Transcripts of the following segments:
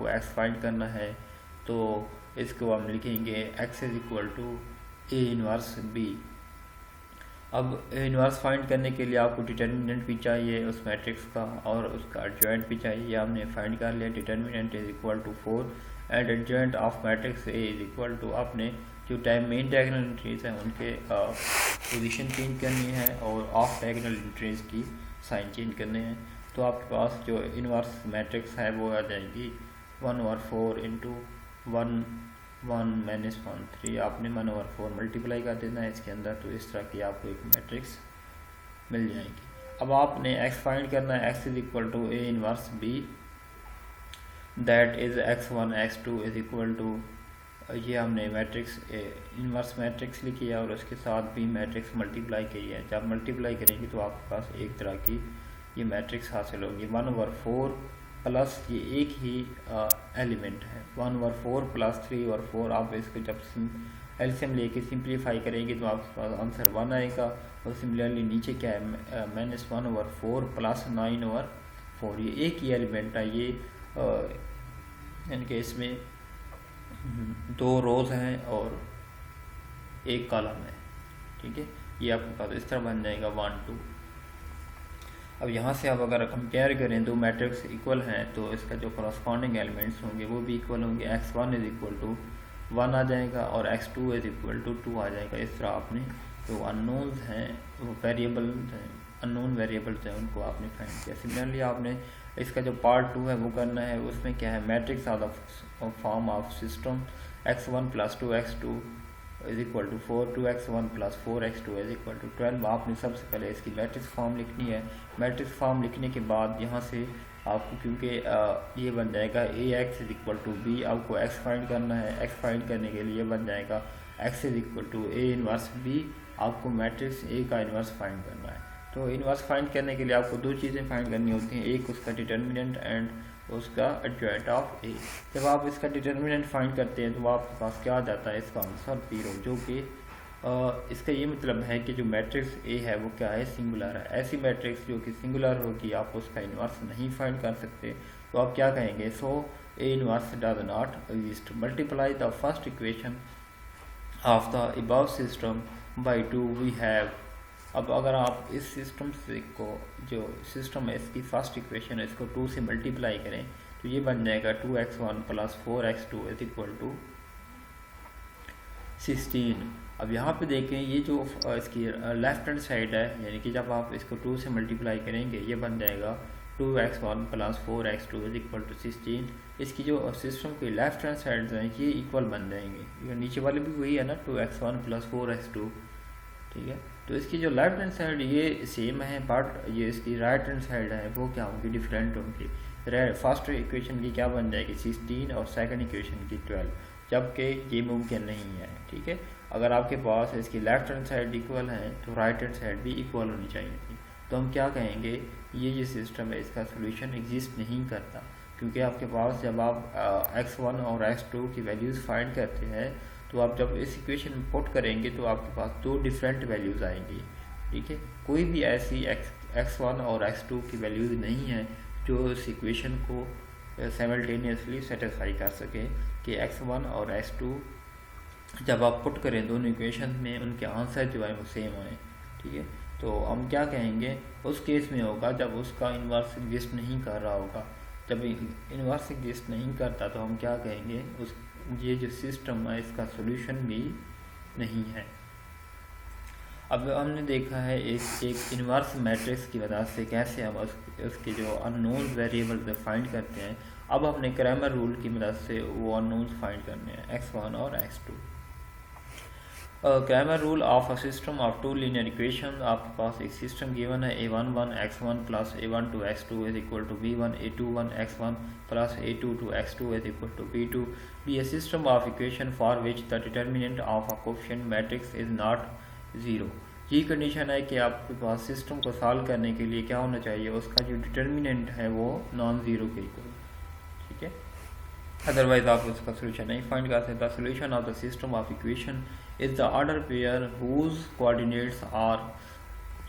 आपको x find करना है तो इसको हम लिखेंगे x is equal to A inverse b। अब इनवर्स फाइंड करने के लिए आपको डिटर्मिनेंट भी चाहिए उस मैट्रिक्स का और उसका एडजॉइंट भी चाहिए। ये हमने फाइंड कर लिया। Determinant is equal to 4 and adjoint of matrix A is equal to, आपने जो मेन डायगोनल एंट्रीज हैं उनके पोजीशन चेंज करनी है और ऑफ डायगोनल एंट्रीज की साइन चेंज करने हैं। तो आपके पास जो इनवर्स मैट्रिक्स है वो आ जाएगी 1/4 इंटू 1 1 माइनस 1 3। आपने 1/4 मल्टीप्लाई कर देना है इसके अंदर, तो इस तरह की आपको एक मैट्रिक्स मिल जाएगी। अब आपने x फाइंड करना है। x is equal to A inverse b that is x1 x2 is equal to, ये हमने मैट्रिक्स इनवर्स मैट्रिक्स लिखी है और उसके साथ भी मैट्रिक्स मल्टीप्लाई की है। जब मल्टीप्लाई करेंगे तो आपके पास एक तरह की ये मैट्रिक्स हासिल होगी 1/4 प्लस ये एक ही एलिमेंट है 1/4 प्लस 3/4। आप इसको जब एलसीएम लेके सिंप्लीफाई करेंगे तो आपके पास आंसर 1 आएगा। और सिमिलरली नीचे क्या है -1/4 प्लस 9/4। ये एक ही एलिमेंट है। ये यानी कि इसमें 2 रोज हैं और एक कॉलम है, ठीक है। ये आपके पास इस तरह बन जाएगा 1 2। अब यहाँ से आप अगर कंपेयर करें दो मैट्रिक्स इक्वल हैं तो इसका जो करस्पॉन्डिंग एलिमेंट्स होंगे वो भी इक्वल होंगे। x1 इज इक्वल टू 1 आ जाएगा और x2 इज इक्वल टू 2 आ जाएगा। इस तरह आपने जो अननोन्स हैं वो वेरिएबल्स हैं, अननोन वेरिएबल्स हैं, उनको आपने फाइंड किया। सिमिलरली आपने इसका जो पार्ट 2 है वो करना है। उसमें क्या है, matrix are the form of system x1 plus 2x2 is equal to 4 2x1 plus 4x2 is equal to 12। आपने सबसे पहले इसकी मैट्रिक्स फॉर्म लिखनी है। मैट्रिक्स फॉर्म लिखने के बाद यहाँ से आपको क्योंकि ये बन जाएगा ax is equal to b, आपको x फाइंड करना है। x फाइंड करने के लिए बन जाएगा x is equal to a inverse b। आपको मैट्रिक्स a का इनवर्स फाइंड करना है। तो इनवर्स फाइंड करने के लिए आपको 2 चीज़ें फाइंड करनी होती हैं, एक उसका डिटर्मिनेंट एंड उसका एडजॉइंट ऑफ ए। जब आप इसका डिटर्मिनेंट फाइंड करते हैं तो आपके पास क्या आ जाता है, इसका आंसर 0, जो कि इसका ये मतलब है कि जो मैट्रिक्स ए है वो क्या है, सिंगुलर है। ऐसी मैट्रिक्स जो कि सिंगुलर होगी आप उसका इनवर्स नहीं फाइंड कर सकते, तो आप क्या कहेंगे, so a inverse does not exist. Multiply the first equation of the above system by 2 we have. अब अगर आप इस सिस्टम से को जो सिस्टम है इसकी फर्स्ट इक्वेशन है इसको 2 से मल्टीप्लाई करें तो ये बन जाएगा 2x1 plus 4x2 is equal to 16। अब यहाँ पे देखें ये जो इसकी लेफ्ट हैंड साइड है, यानी कि जब आप इसको 2 से मल्टीप्लाई करेंगे ये बन जाएगा 2x1 plus 4x2 is equal to 16। इसकी जो सिस्टम की लेफ्ट हैंड साइड हैं ये इक्वल बन जाएंगे। नीचे वाले भी वही है ना, 2x1 प्लस 4x2, ठीक है। तो इसकी जो लेफ्ट हैंड साइड ये सेम है, बट ये इसकी राइट हैंड साइड है वो क्या होंगी, डिफरेंट होंगी। फर्स्ट इक्वेशन की क्या बन जाएगी 16 और सेकंड इक्वेशन की 12, जबकि ये मुमकिन नहीं है, ठीक है। अगर आपके पास इसकी लेफ्ट हैंड साइड इक्वल है तो राइट हैंड साइड भी इक्वल होनी चाहिए थी। तो हम क्या कहेंगे, ये जो सिस्टम है इसका सोल्यूशन एग्जिस्ट नहीं करता, क्योंकि आपके पास जब आप x1 और x2 की वैल्यूज़ फाइंड करते हैं तो आप जब इस इक्वेशन में पुट करेंगे तो आपके पास 2 डिफरेंट वैल्यूज़ आएंगी, ठीक है। कोई भी ऐसी x1 और x2 की वैल्यूज़ नहीं है जो इस इक्वेशन को साइमल्टेनियसली सेटिस्फाई कर सके कि x1 और x2 जब आप पुट करें दोनों इक्वेशन में उनके आंसर जो है वो सेम आए, ठीक है। तो हम क्या कहेंगे, उस केस में होगा जब उसका इन्वर्स एग्जिस्ट नहीं कर रहा होगा। जब इन्वर्स एग्जिस्ट नहीं करता तो हम क्या कहेंगे, उस ये जो सिस्टम है इसका सॉल्यूशन भी नहीं है। अब हमने देखा है एक इन्वर्स मैट्रिक्स की वजह से कैसे हम उसके जो अननोन वेरिएबल फाइंड करते हैं। अब हमने क्रैमर रूल की मदद से वो अननोन्स फाइंड करने हैं, x1 और x2। Cramer rule of a system of 2 linear equation. आपके पास एक सिस्टम गिवन है a11 x1 plus a12 x2 is equal to b1, a21 x1 plus a22 x2 is equal to b2 be a system of equation for which the determinant of a coefficient matrix is not 0। ये condition है कि आपके पास system को solve करने के लिए क्या होना चाहिए, उसका जो डिटर्मिनेंट है वो नॉन ज़ीरो के इक्वल, ठीक है। अदरवाइज आप उसका सोल्यूशन नहीं फाइंड कर सकते। The solution of the system of equation is the order pair whose coordinates are,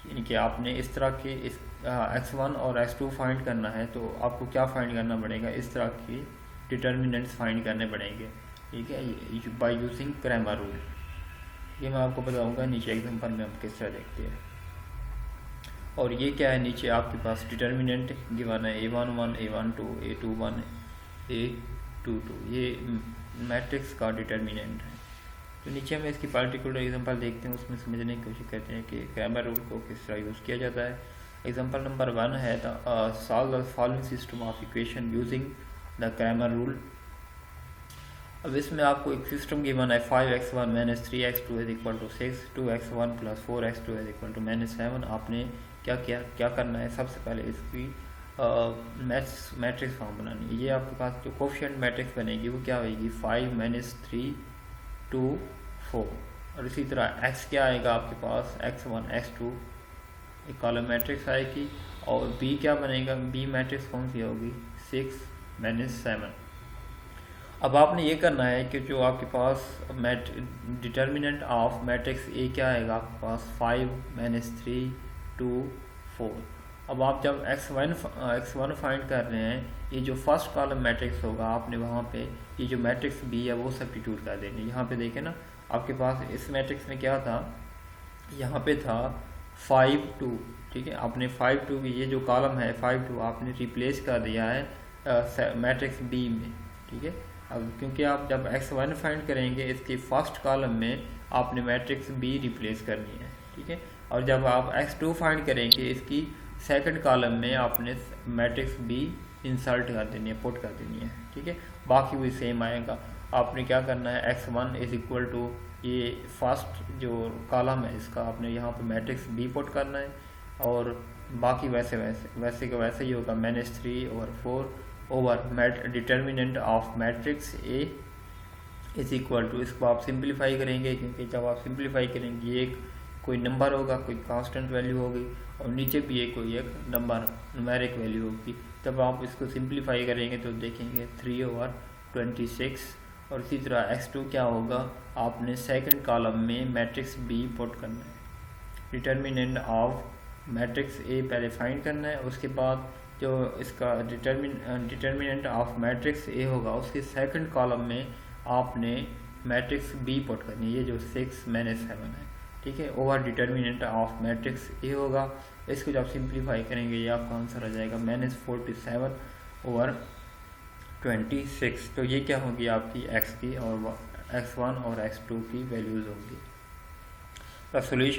यानी कि आपने इस तरह के इस x1 और x2 फाइंड करना है तो आपको क्या फाइंड करना पड़ेगा, इस तरह की डिटर्मिनेंट्स फाइंड करने पड़ेंगे, ठीक है, बाय यूजिंग क्रैमर रूल। ये मैं आपको बताऊंगा नीचे एग्जांपल में हम किस तरह देखते हैं। और ये क्या है, नीचे आपके पास डिटर्मिनेंट गिवन है A11 A12 A21 A22, ये मैट्रिक्स का डिटर्मिनेंट है। तो नीचे हम इसकी पार्टिकुलर एग्जांपल देखते हैं, उसमें समझने की कोशिश करते हैं कि क्रैमर रूल को किस तरह यूज़ किया जाता है। एग्जांपल नंबर 1 है solve the following system of equation using the Cramer rule. अब इसमें आपको एक सिस्टम गिवन है 5x1 - 3x2 = 6, 2x1 + 4x2 = -7। आपने क्या करना है, सबसे पहले इसकी मैट्रिक्स फॉर्म बनानी है। ये आपके पास जो कोफिशिएंट मैट्रिक्स बनेगी वो क्या होगी, 5 - 3 2 4। और इसी तरह x क्या आएगा आपके पास, x1 x2 एक कॉलम मैट्रिक्स आएगी। और b क्या बनेगा, b मैट्रिक्स कौन सी होगी, 6 - 7। अब आपने ये करना है कि जो आपके पास डिटर्मिनेंट ऑफ मैट्रिक्स ए क्या आएगा आपके पास, 5 - 3 2 4। अब आप जब x1 फाइंड कर रहे हैं, ये जो फर्स्ट कॉलम मैट्रिक्स होगा आपने वहाँ पे ये जो मैट्रिक्स बी है वो सब्स्टिट्यूट कर देंगे। यहाँ पे देखें ना, आपके पास इस मैट्रिक्स में क्या था, यहाँ पे था 5 2, ठीक है। आपने 5 2 ये जो कॉलम है 5 2 आपने रिप्लेस कर दिया है मैट्रिक्स बी में, ठीक है। अब क्योंकि आप जब x1 फाइंड करेंगे इसके फर्स्ट कॉलम में आपने मैट्रिक्स बी रिप्लेस करनी है, ठीक है। और जब आप x2 फाइंड करेंगे इसकी सेकंड कॉलम में आपने मैट्रिक्स बी इंसर्ट कर देनी है, पुट कर देनी है, ठीक है। बाकी भी सेम आएगा। आपने क्या करना है, x1 = ये फर्स्ट जो कॉलम है इसका आपने यहाँ पे मैट्रिक्स बी पुट करना है। और बाकी वैसे का वैसे ही होगा, -3 और 4 ओवर डिटर्मिनेंट ऑफ मैट्रिक्स ए = इसको आप सिंप्लीफाई करेंगे, क्योंकि जब आप सिंप्लीफाई करेंगे ये एक कोई नंबर होगा, कोई कांस्टेंट वैल्यू होगी, और नीचे भी ये कोई एक नंबर न्यूमेरिक वैल्यू होगी। जब आप इसको सिंप्लीफाई करेंगे तो देखेंगे 3/26। और इसी तरह x2 क्या होगा, आपने सेकंड कॉलम में मैट्रिक्स बी पुट करना है। डिटर्मिनेंट ऑफ मैट्रिक्स ए पहले फाइंड करना है, उसके बाद जो इसका डिटर्मिनेंट ऑफ मैट्रिक्स ए होगा उसके सेकंड कॉलम में आपने मैट्रिक्स बी पुट करनी है, ये जो 6 - 7 है, ठीक है। ओवर डिटर्मिनेंट ऑफ मैट्रिक्स ए होगा, इसको जब सिंप्लीफाई करेंगे ये आपका आंसर आ जाएगा -47/26। तो ये क्या होगी आपकी x की और x1 और x2 की वैल्यूज़ होंगी। तो सोल्यूशन